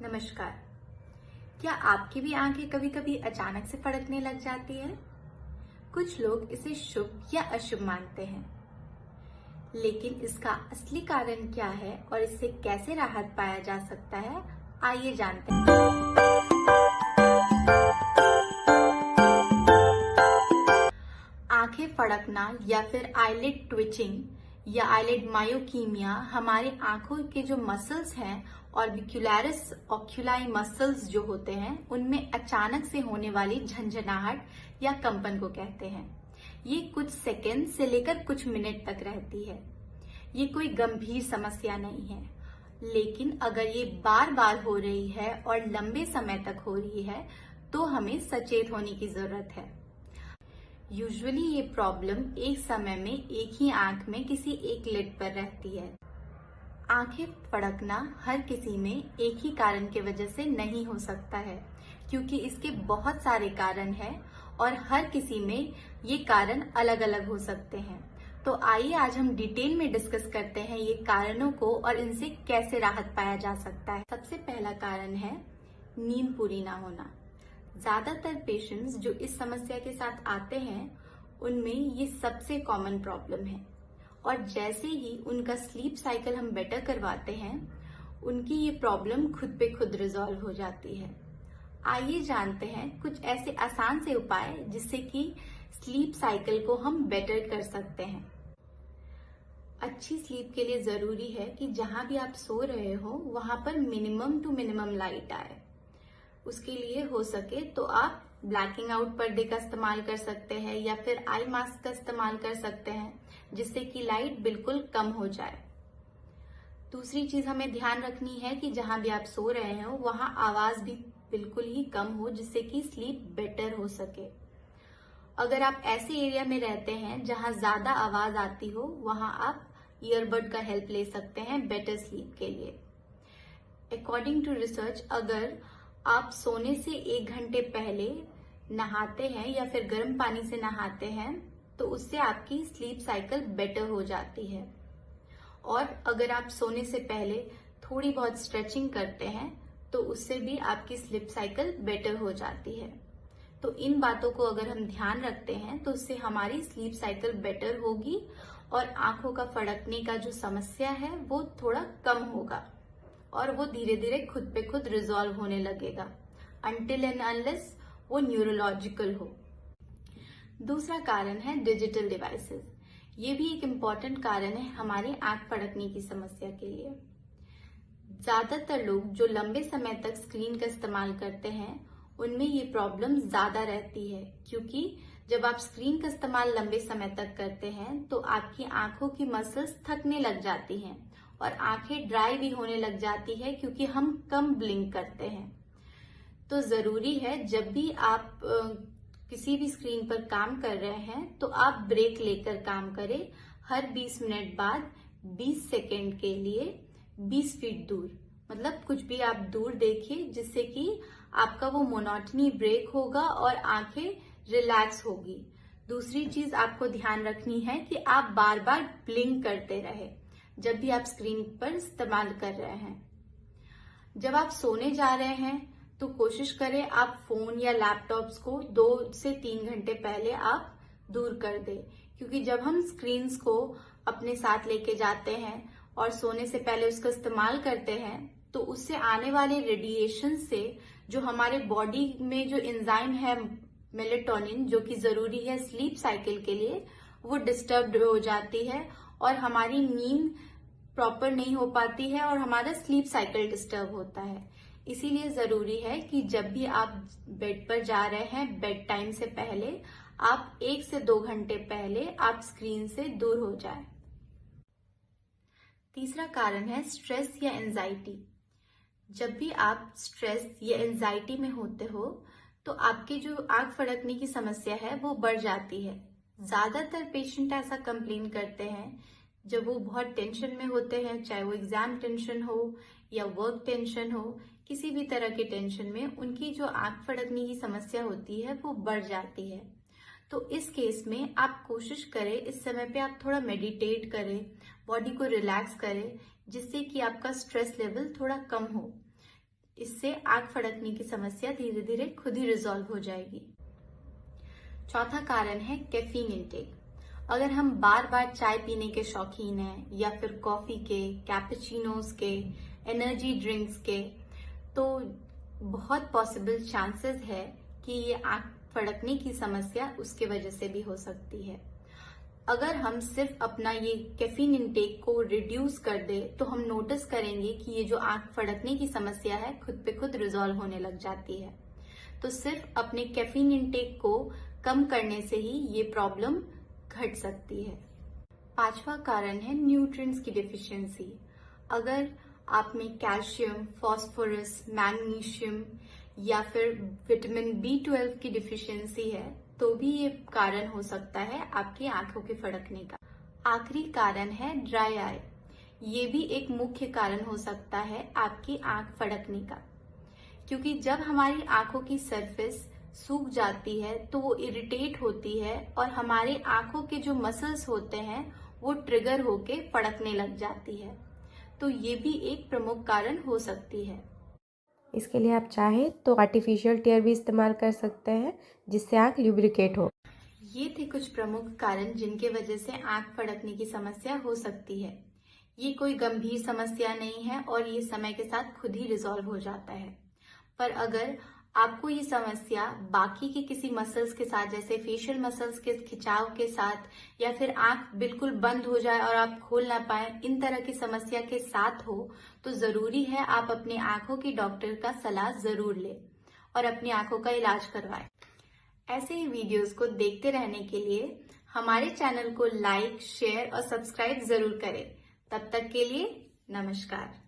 नमस्कार। क्या आपकी भी आंखें कभी कभी अचानक से फड़कने लग जाती है? कुछ लोग इसे शुभ या अशुभ मानते हैं, लेकिन इसका असली कारण क्या है और इससे कैसे राहत पाया जा सकता है, आइए जानते हैं। आंखें फड़कना या फिर आईलिड ट्विचिंग या आईलिड मायोकीमिया हमारे आंखों के जो मसल्स हैं, ऑर्बिक्युलरिस ऑक्यूलाई मसल्स जो होते हैं, उनमें अचानक से होने वाली झंझनाहट या कंपन को कहते हैं। ये कुछ सेकंड से लेकर कुछ मिनट तक रहती है। ये कोई गंभीर समस्या नहीं है, लेकिन अगर ये बार बार हो रही है और लंबे समय तक हो रही है तो हमें सचेत होने की जरूरत है। यूजुअली ये प्रॉब्लम एक समय में एक ही आंख में किसी एक लिड पर रहती है। आंखें फड़कना हर किसी में एक ही कारण की वजह से नहीं हो सकता है, क्योंकि इसके बहुत सारे कारण हैं और हर किसी में ये कारण अलग अलग हो सकते हैं। तो आइए आज हम डिटेल में डिस्कस करते हैं ये कारणों को और इनसे कैसे राहत पाया जा सकता है। सबसे पहला कारण है नींद पूरी ना होना। ज्यादातर पेशेंट्स जो इस समस्या के साथ आते हैं उनमें ये सबसे कॉमन प्रॉब्लम है, और जैसे ही उनका स्लीप साइकिल हम बेटर करवाते हैं उनकी ये प्रॉब्लम खुद पे खुद रिजॉल्व हो जाती है। आइए जानते हैं कुछ ऐसे आसान से उपाय जिससे कि स्लीप साइकिल को हम बेटर कर सकते हैं। अच्छी स्लीप के लिए जरूरी है कि जहां भी आप सो रहे हो वहां पर मिनिमम टू मिनिमम लाइट आए। उसके लिए हो सके तो आप ब्लैकिंग आउट पर्दे का इस्तेमाल कर सकते हैं या फिर आई मास्क का इस्तेमाल कर सकते हैं, जिससे कि लाइट बिल्कुल कम हो जाए। दूसरी चीज हमें ध्यान रखनी है कि जहां भी आप सो रहे हो वहां आवाज भी बिल्कुल ही कम हो, जिससे कि स्लीप बेटर हो सके। अगर आप ऐसे एरिया में रहते हैं जहां ज्यादा आवाज आती हो, वहां आप ईयरबड का हेल्प ले सकते हैं बेटर स्लीप के लिए। अकॉर्डिंग टू रिसर्च, अगर आप सोने से 1 घंटे पहले नहाते हैं या फिर गर्म पानी से नहाते हैं तो उससे आपकी स्लीप साइकिल बेटर हो जाती है। और अगर आप सोने से पहले थोड़ी बहुत स्ट्रेचिंग करते हैं तो उससे भी आपकी स्लीप साइकिल बेटर हो जाती है। तो इन बातों को अगर हम ध्यान रखते हैं तो उससे हमारी स्लीप साइकिल बेटर होगी और आंखों का फड़कने का जो समस्या है वो थोड़ा कम होगा और वो धीरे धीरे खुद पे खुद रिजॉल्व होने लगेगा, अनटिल एंड अनलेस वो न्यूरोलॉजिकल हो। दूसरा कारण है डिजिटल डिवाइसेस। ये भी एक इम्पॉर्टेंट कारण है हमारी आंख फड़कने की समस्या के लिए। ज्यादातर लोग जो लंबे समय तक स्क्रीन का इस्तेमाल करते हैं उनमें ये प्रॉब्लम ज्यादा रहती है, क्योंकि जब आप स्क्रीन का इस्तेमाल लंबे समय तक करते हैं तो आपकी आंखों की मसल्स थकने लग जाती हैं और आंखें ड्राई भी होने लग जाती है, क्योंकि हम कम ब्लिंक करते हैं। तो जरूरी है जब भी आप किसी भी स्क्रीन पर काम कर रहे हैं तो आप ब्रेक लेकर काम करें। हर 20 मिनट बाद 20 सेकेंड के लिए 20 फीट दूर, मतलब कुछ भी आप दूर देखिए, जिससे कि आपका वो मोनोटनी ब्रेक होगा और आंखें रिलैक्स होगी। दूसरी चीज आपको ध्यान रखनी है कि आप बार बार ब्लिंक करते रहे जब भी आप स्क्रीन पर इस्तेमाल कर रहे हैं। जब आप सोने जा रहे हैं तो कोशिश करें आप फोन या लैपटॉप्स को 2 से 3 घंटे पहले आप दूर कर दें, क्योंकि जब हम स्क्रीन्स को अपने साथ लेके जाते हैं और सोने से पहले उसका इस्तेमाल करते हैं तो उससे आने वाले रेडिएशन से जो हमारे बॉडी में जो एंजाइम है मेलेटोनिन, जो कि जरूरी है स्लीप साइकिल के लिए, वो डिस्टर्ब हो जाती है और हमारी नींद प्रॉपर नहीं हो पाती है और हमारा स्लीप साइकिल डिस्टर्ब होता है। इसीलिए जरूरी है कि जब भी आप बेड पर जा रहे हैं बेड टाइम से पहले आप 1 से 2 घंटे पहले आप स्क्रीन से दूर हो जाएं। तीसरा कारण है स्ट्रेस या एंजाइटी। जब भी आप स्ट्रेस या एंजाइटी में होते हो तो आपकी जो आंख फड़कने की समस्या है वो बढ़ जाती है। ज्यादातर पेशेंट ऐसा कंप्लेन करते हैं जब वो बहुत टेंशन में होते हैं, चाहे वो एग्जाम टेंशन हो या वर्क टेंशन हो, किसी भी तरह के टेंशन में उनकी जो आंख फड़कने की समस्या होती है वो बढ़ जाती है। तो इस केस में आप कोशिश करें इस समय पे आप थोड़ा मेडिटेट करें, बॉडी को रिलैक्स करें, जिससे कि आपका स्ट्रेस लेवल थोड़ा कम हो। इससे आंख फड़कने की समस्या धीरे धीरे खुद ही रिजॉल्व हो जाएगी। चौथा कारण है कैफीन इंटेक। अगर हम बार बार चाय पीने के शौकीन हैं या फिर कॉफी के, कैपेचिनोज के, एनर्जी ड्रिंक्स के, तो बहुत पॉसिबल चांसेस है कि ये आंख फड़कने की समस्या उसके वजह से भी हो सकती है। अगर हम सिर्फ अपना ये कैफीन इंटेक को रिड्यूस कर दे तो हम नोटिस करेंगे कि ये जो आंख फड़कने की समस्या है खुद पे खुद रिजॉल्व होने लग जाती है। तो सिर्फ अपने कैफीन इंटेक को कम करने से ही ये प्रॉब्लम घट सकती है। पांचवा कारण है न्यूट्रिएंट्स की डिफिशियंसी। अगर आप में कैल्शियम, फास्फोरस, मैग्नीशियम या फिर विटामिन B12 की डिफिशियंसी है तो भी ये कारण हो सकता है आपकी आंखों के फड़कने का। आखिरी कारण है ड्राई आई। ये भी एक मुख्य कारण हो सकता है आपकी आंख फड़कने का, क्योंकि जब हमारी आंखों की सरफेस सूख जाती है तो वो इरिटेट होती है और हमारे आंखों के जो मसल्स होते हैं वो ट्रिगर होके फड़कने लग जाती है। तो ये भी एक प्रमुख कारण हो सकती है। इसके लिए आप चाहें तो आर्टिफिशियल टीयर भी इस्तेमाल कर सकते हैं जिससे आंख ल्यूब्रिकेट हो। ये थे कुछ प्रमुख कारण जिनके वजह से आंख फड़कने की समस्या हो सकती है। ये कोई गंभीर समस्या नहीं है और ये समय के साथ खुद ही रिजॉल्व हो जाता है। पर अगर आपको ये समस्या बाकी के किसी मसल्स के साथ, जैसे फेशियल मसल्स के खिंचाव के साथ, या फिर आंख बिल्कुल बंद हो जाए और आप खोल ना पाए, इन तरह की समस्या के साथ हो, तो जरूरी है आप अपनी आंखों के डॉक्टर का सलाह जरूर लें और अपनी आंखों का इलाज करवाएं। ऐसे ही वीडियोस को देखते रहने के लिए हमारे चैनल को लाइक, शेयर और सब्सक्राइब जरूर करें। तब तक के लिए नमस्कार।